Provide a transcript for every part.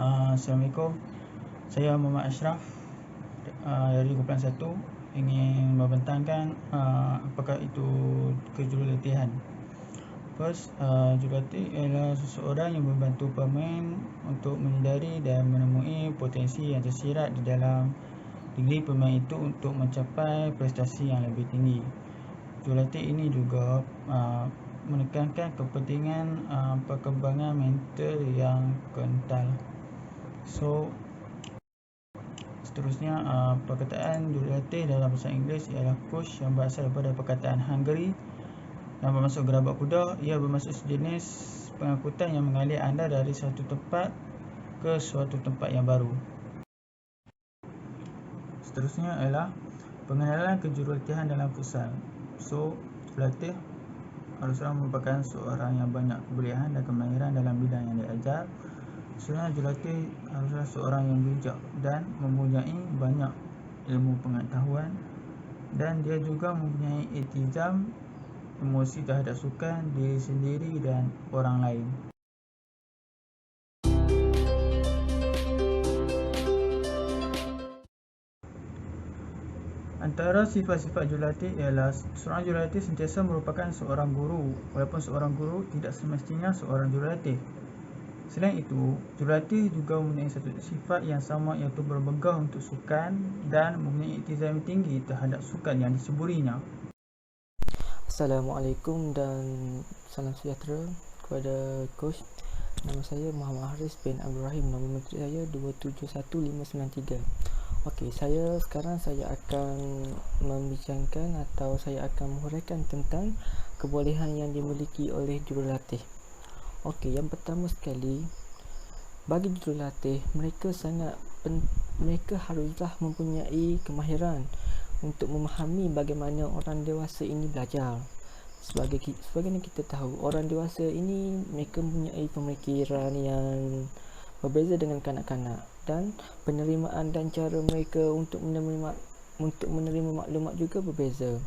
Assalamualaikum. Saya Muhammad Ashraf dari kumpulan 1 ingin membentangkan apakah itu kejurulatihan. First, jurulatih ialah seseorang yang membantu pemain untuk menyedari dan menemui potensi yang tersirat di dalam diri pemain itu untuk mencapai prestasi yang lebih tinggi. Jurulatih ini juga menekankan kepentingan perkembangan mental yang kental. So, seterusnya perkataan jurulatih dalam bahasa Inggeris ialah coach yang berasal daripada perkataan Hungary yang bermaksud gerabak kuda. Ia bermaksud sejenis pengangkutan yang mengalir anda dari satu tempat ke suatu tempat yang baru. Seterusnya ialah pengenalan kejurulatihan dalam futsal. So, jurulatih haruslah merupakan seorang yang banyak kebolehan dan kemahiran dalam bidang yang diajar. Sebenarnya jurulatih haruslah seorang yang bijak dan mempunyai banyak ilmu pengetahuan, dan dia juga mempunyai iltizam emosi terhadap sukan, diri sendiri dan orang lain. Antara sifat-sifat jurulatih ialah seorang jurulatih sentiasa merupakan seorang guru, walaupun seorang guru tidak semestinya seorang jurulatih. Selain itu, jurulatih juga mempunyai satu sifat yang sama, iaitu bermegah untuk sukan dan mempunyai iltizam tinggi terhadap sukan yang diceburinya. Assalamualaikum dan salam sejahtera kepada coach. Nama saya Muhammad Haris bin Abdul Rahim. Nombor menteri saya 271593. Okey, sekarang saya akan membincangkan atau saya akan menghuraikan tentang kebolehan yang dimiliki oleh jurulatih. Okey, yang pertama sekali, bagi jurulatih, mereka haruslah mempunyai kemahiran untuk memahami bagaimana orang dewasa ini belajar. Sebagaimana kita tahu, orang dewasa ini mereka mempunyai pemikiran yang berbeza dengan kanak-kanak, dan penerimaan dan cara mereka untuk menerima maklumat juga berbeza.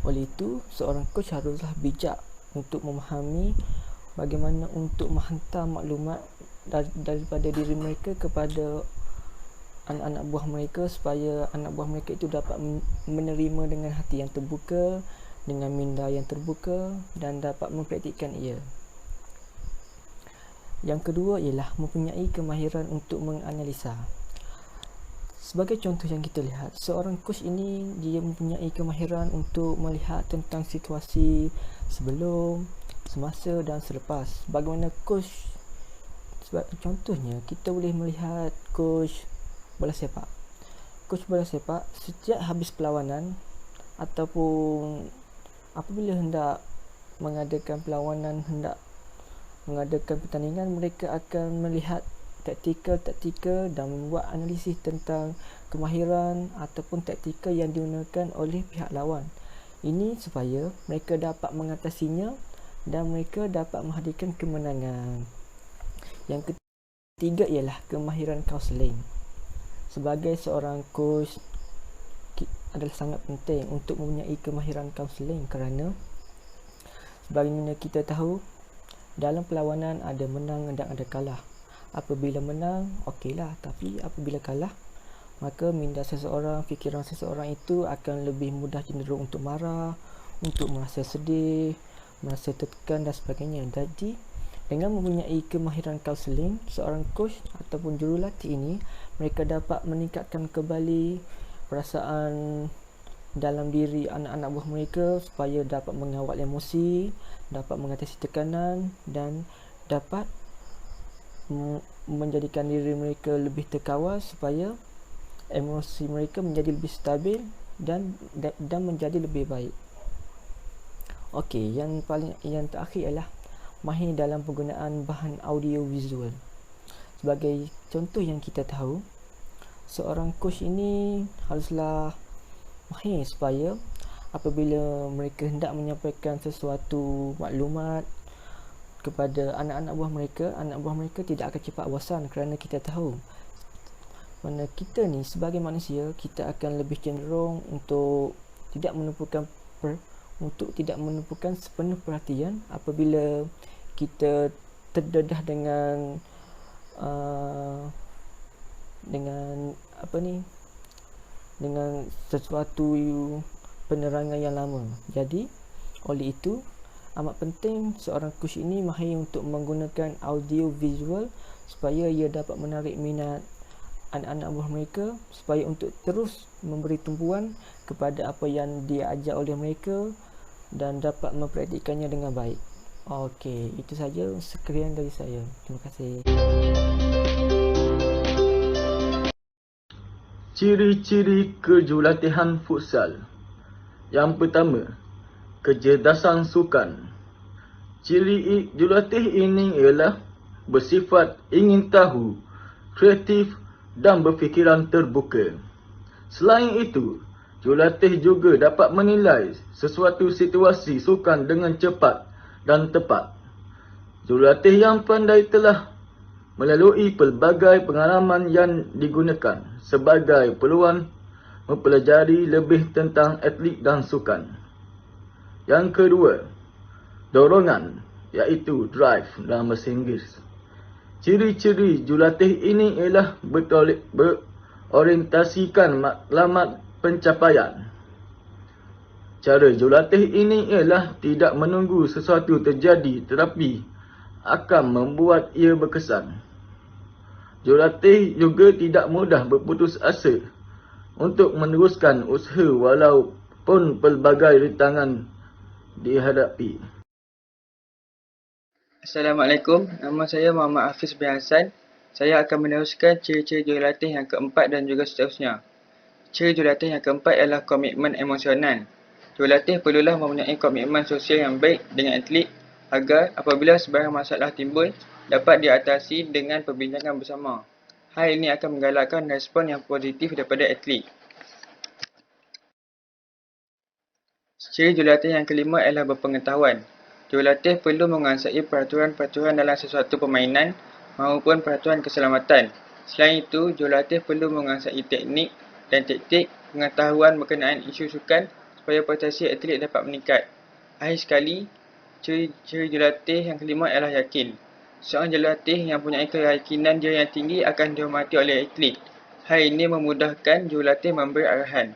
Oleh itu, seorang coach haruslah bijak untuk memahami bagaimana untuk menghantar maklumat daripada diri mereka kepada anak-anak buah mereka, supaya anak buah mereka itu dapat menerima dengan hati yang terbuka, dengan minda yang terbuka, dan dapat mempraktikkan ia. Yang kedua ialah mempunyai kemahiran untuk menganalisa. Sebagai contoh yang kita lihat, seorang coach ini dia mempunyai kemahiran untuk melihat tentang situasi sebelum, semasa dan selepas. Bagaimana coach, contohnya kita boleh melihat coach bola sepak. Coach bola sepak setiap habis perlawanan ataupun apabila hendak mengadakan perlawanan, hendak mengadakan pertandingan, mereka akan melihat taktikal dan membuat analisis tentang kemahiran ataupun taktikal yang digunakan oleh pihak lawan. Ini supaya mereka dapat mengatasinya dan mereka dapat menghadirkan kemenangan. Yang ketiga ialah kemahiran kaunseling. Sebagai seorang coach adalah sangat penting untuk mempunyai kemahiran kaunseling, kerana sebagaimana kita tahu, dalam perlawanan ada menang dan ada kalah. Apabila menang, okeylah, tapi apabila kalah, maka minda seseorang, fikiran seseorang itu akan lebih mudah cenderung untuk marah, untuk merasa sedih, merasa tertekan dan sebagainya. Jadi, dengan mempunyai kemahiran kaunseling, seorang coach ataupun jurulatih ini, mereka dapat meningkatkan kembali perasaan dalam diri anak-anak buah mereka supaya dapat mengawal emosi, dapat mengatasi tekanan, dan dapat menjadikan diri mereka lebih terkawal supaya emosi mereka menjadi lebih stabil dan menjadi lebih baik. Okey, yang terakhir ialah mahir dalam penggunaan bahan audio visual. Sebagai contoh yang kita tahu, seorang coach ini haruslah mahir supaya apabila mereka hendak menyampaikan sesuatu maklumat kepada anak-anak buah mereka tidak akan cepat bosan, kerana kita tahu mana kita ni sebagai manusia, kita akan lebih cenderung untuk tidak menumpukan sepenuh perhatian apabila kita terdedah dengan dengan sesuatu penerangan yang lama. Jadi oleh itu amat penting seorang coach ini mahir untuk menggunakan audio visual supaya ia dapat menarik minat anak-anak buah mereka, supaya untuk terus memberi tumpuan kepada apa yang dia ajar oleh mereka dan dapat mempraktikannya dengan baik. Okey, itu saja, sekian dari saya. Terima kasih. Ciri-ciri kejurulatihan futsal. Yang pertama, kecerdasan sukan. Ciri jurulatih ini ialah bersifat ingin tahu, kreatif dan berfikiran terbuka. Selain itu, jurulatih juga dapat menilai sesuatu situasi sukan dengan cepat dan tepat. Jurulatih yang pandai telah melalui pelbagai pengalaman yang digunakan sebagai peluang mempelajari lebih tentang atlet dan sukan. Yang kedua, dorongan, iaitu drive dalam bahasa Inggeris. Ciri-ciri jurulatih ini ialah berorientasikan matlamat pencapaian. Cara jurulatih ini ialah tidak menunggu sesuatu terjadi tetapi akan membuat ia berkesan. Jurulatih juga tidak mudah berputus asa untuk meneruskan usaha walaupun pelbagai rintangan dihadapi. Assalamualaikum, nama saya Muhammad Hafiz bin Hassan. Saya akan meneruskan ciri-ciri jurulatih yang keempat dan juga seterusnya. Ciri jurulatih yang keempat ialah komitmen emosional. Jurulatih perlulah mempunyai komitmen sosial yang baik dengan atlet agar apabila sebarang masalah timbul dapat diatasi dengan perbincangan bersama. Hal ini akan menggalakkan respon yang positif daripada atlet. Ciri jurulatih yang kelima ialah berpengetahuan. Jurulatih perlu menguasai peraturan-peraturan dalam sesuatu permainan maupun peraturan keselamatan. Selain itu, jurulatih perlu menguasai teknik dan taktik pengetahuan berkenaan isu sukan supaya prestasi atlet dapat meningkat. Akhir sekali, ciri jurulatih yang kelima ialah yakin. Seorang jurulatih yang mempunyai keyakinan diri yang tinggi akan dihormati oleh atlet. Hal ini memudahkan jurulatih memberi arahan.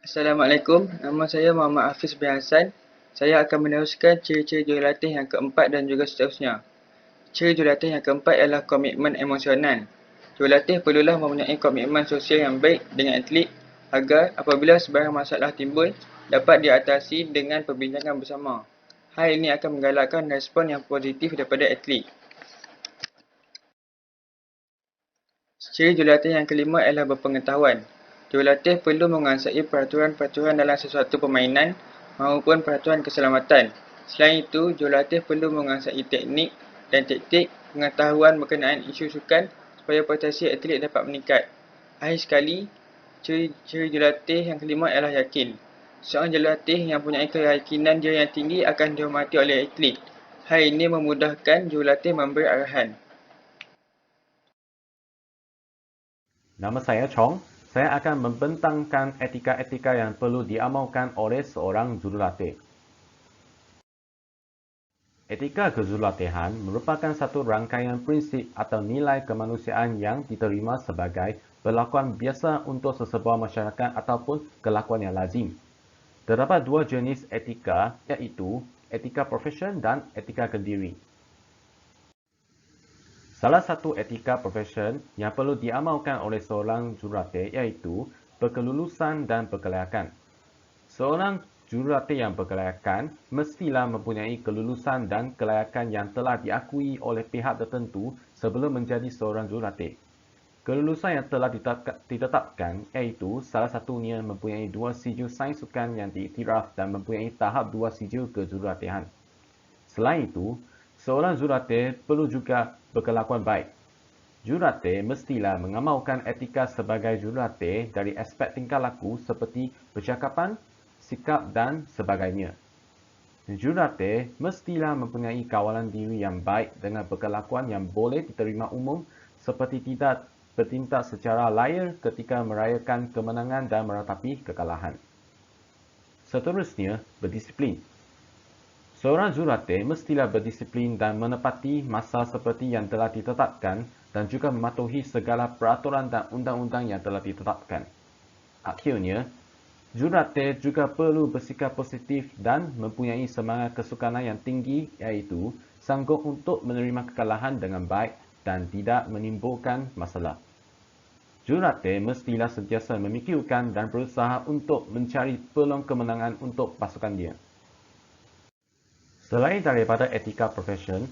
Assalamualaikum, nama saya Muhammad Hafiz bin Hassan. Saya akan meneruskan ciri-ciri jurulatih yang keempat dan juga seterusnya. Ciri jurulatih yang keempat ialah komitmen emosional. Jurulatih perlulah mempunyai komitmen sosial yang baik dengan atlet agar apabila sebarang masalah timbul dapat diatasi dengan perbincangan bersama. Hal ini akan menggalakkan respon yang positif daripada atlet. Ciri jurulatih yang kelima ialah berpengetahuan. Jurulatih perlu menguasai peraturan-peraturan dalam sesuatu permainan maupun peraturan keselamatan. Selain itu, jurulatih perlu menguasai teknik dan taktik pengetahuan berkenaan isu sukan supaya prestasi atlet dapat meningkat. Akhir sekali, ciri jurulatih yang kelima ialah yakin. Seorang jurulatih yang mempunyai keyakinan diri yang tinggi akan dihormati oleh atlet. Hal ini memudahkan jurulatih memberi arahan. Nama saya Chong. Saya akan membentangkan etika-etika yang perlu diamalkan oleh seorang jurulatih. Etika kejurulatihan merupakan satu rangkaian prinsip atau nilai kemanusiaan yang diterima sebagai perlakuan biasa untuk sesebuah masyarakat ataupun kelakuan yang lazim. Terdapat dua jenis etika, iaitu etika profesion dan etika kendiri. Salah satu etika profesion yang perlu diamalkan oleh seorang jurulatih iaitu berkelulusan dan berkelayakan. Seorang jurulatih yang berkelayakan mestilah mempunyai kelulusan dan kelayakan yang telah diakui oleh pihak tertentu sebelum menjadi seorang jurulatih. Kelulusan yang telah ditetapkan iaitu salah satunya mempunyai 2 sijil sains sukan yang diiktiraf dan mempunyai tahap 2 sijil kejurulatihan. Selain itu, seorang jurulatih perlu juga berkelakuan baik. Jurulatih mestilah mengamalkan etika sebagai jurulatih dari aspek tingkah laku seperti percakapan, sikap dan sebagainya. Jurulatih mestilah mempunyai kawalan diri yang baik dengan berkelakuan yang boleh diterima umum seperti tidak bertindak secara liar ketika merayakan kemenangan dan meratapi kekalahan. Seterusnya, berdisiplin. Seorang jurulatih mestilah berdisiplin dan menepati masa seperti yang telah ditetapkan dan juga mematuhi segala peraturan dan undang-undang yang telah ditetapkan. Akhirnya, jurulatih juga perlu bersikap positif dan mempunyai semangat kesukanan yang tinggi, iaitu sanggup untuk menerima kekalahan dengan baik dan tidak menimbulkan masalah. Jurulatih mestilah sentiasa memikirkan dan berusaha untuk mencari peluang kemenangan untuk pasukan dia. Selain daripada etika profesion,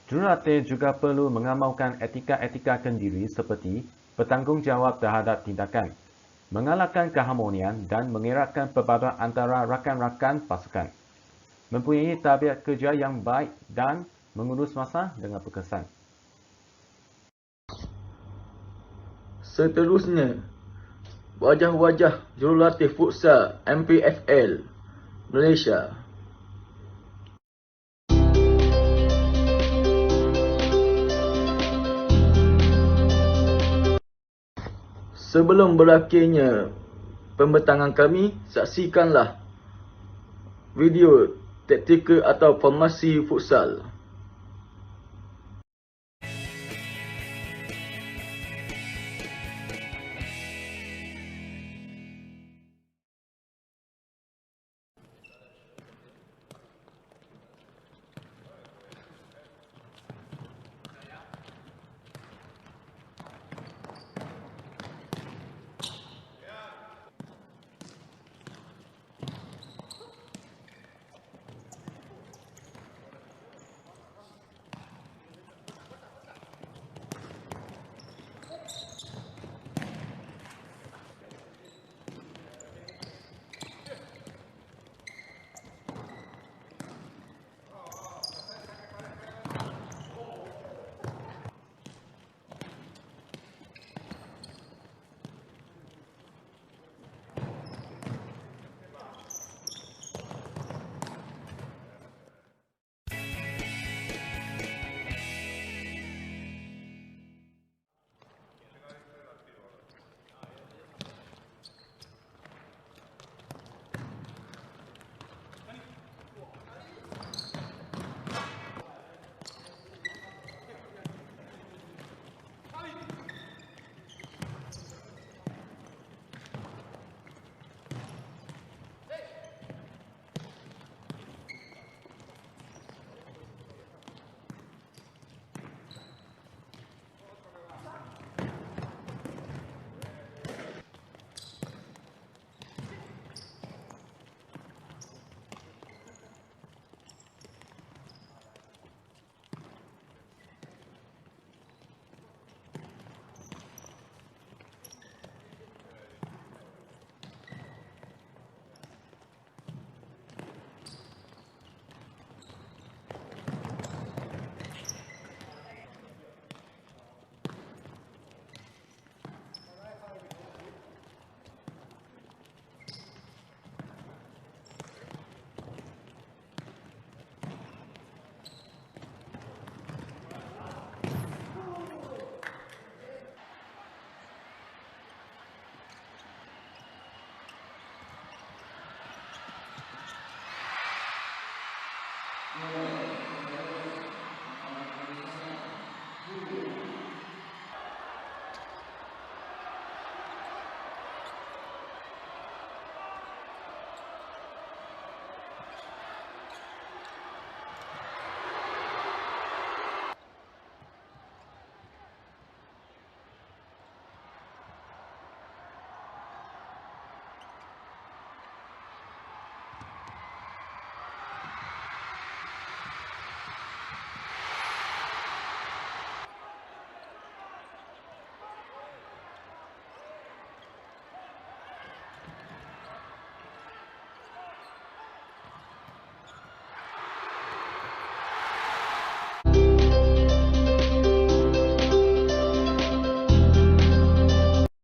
jurulatih juga perlu mengamalkan etika-etika kendiri seperti bertanggungjawab terhadap tindakan, mengalahkan keharmonian dan mengeratkan perpaduan antara rakan-rakan pasukan, mempunyai tabiat kerja yang baik dan mengurus masa dengan berkesan. Seterusnya, wajah-wajah jurulatih futsal MPFL Malaysia. Sebelum berakhirnya pembentangan kami, saksikanlah video taktikal atau formasi futsal.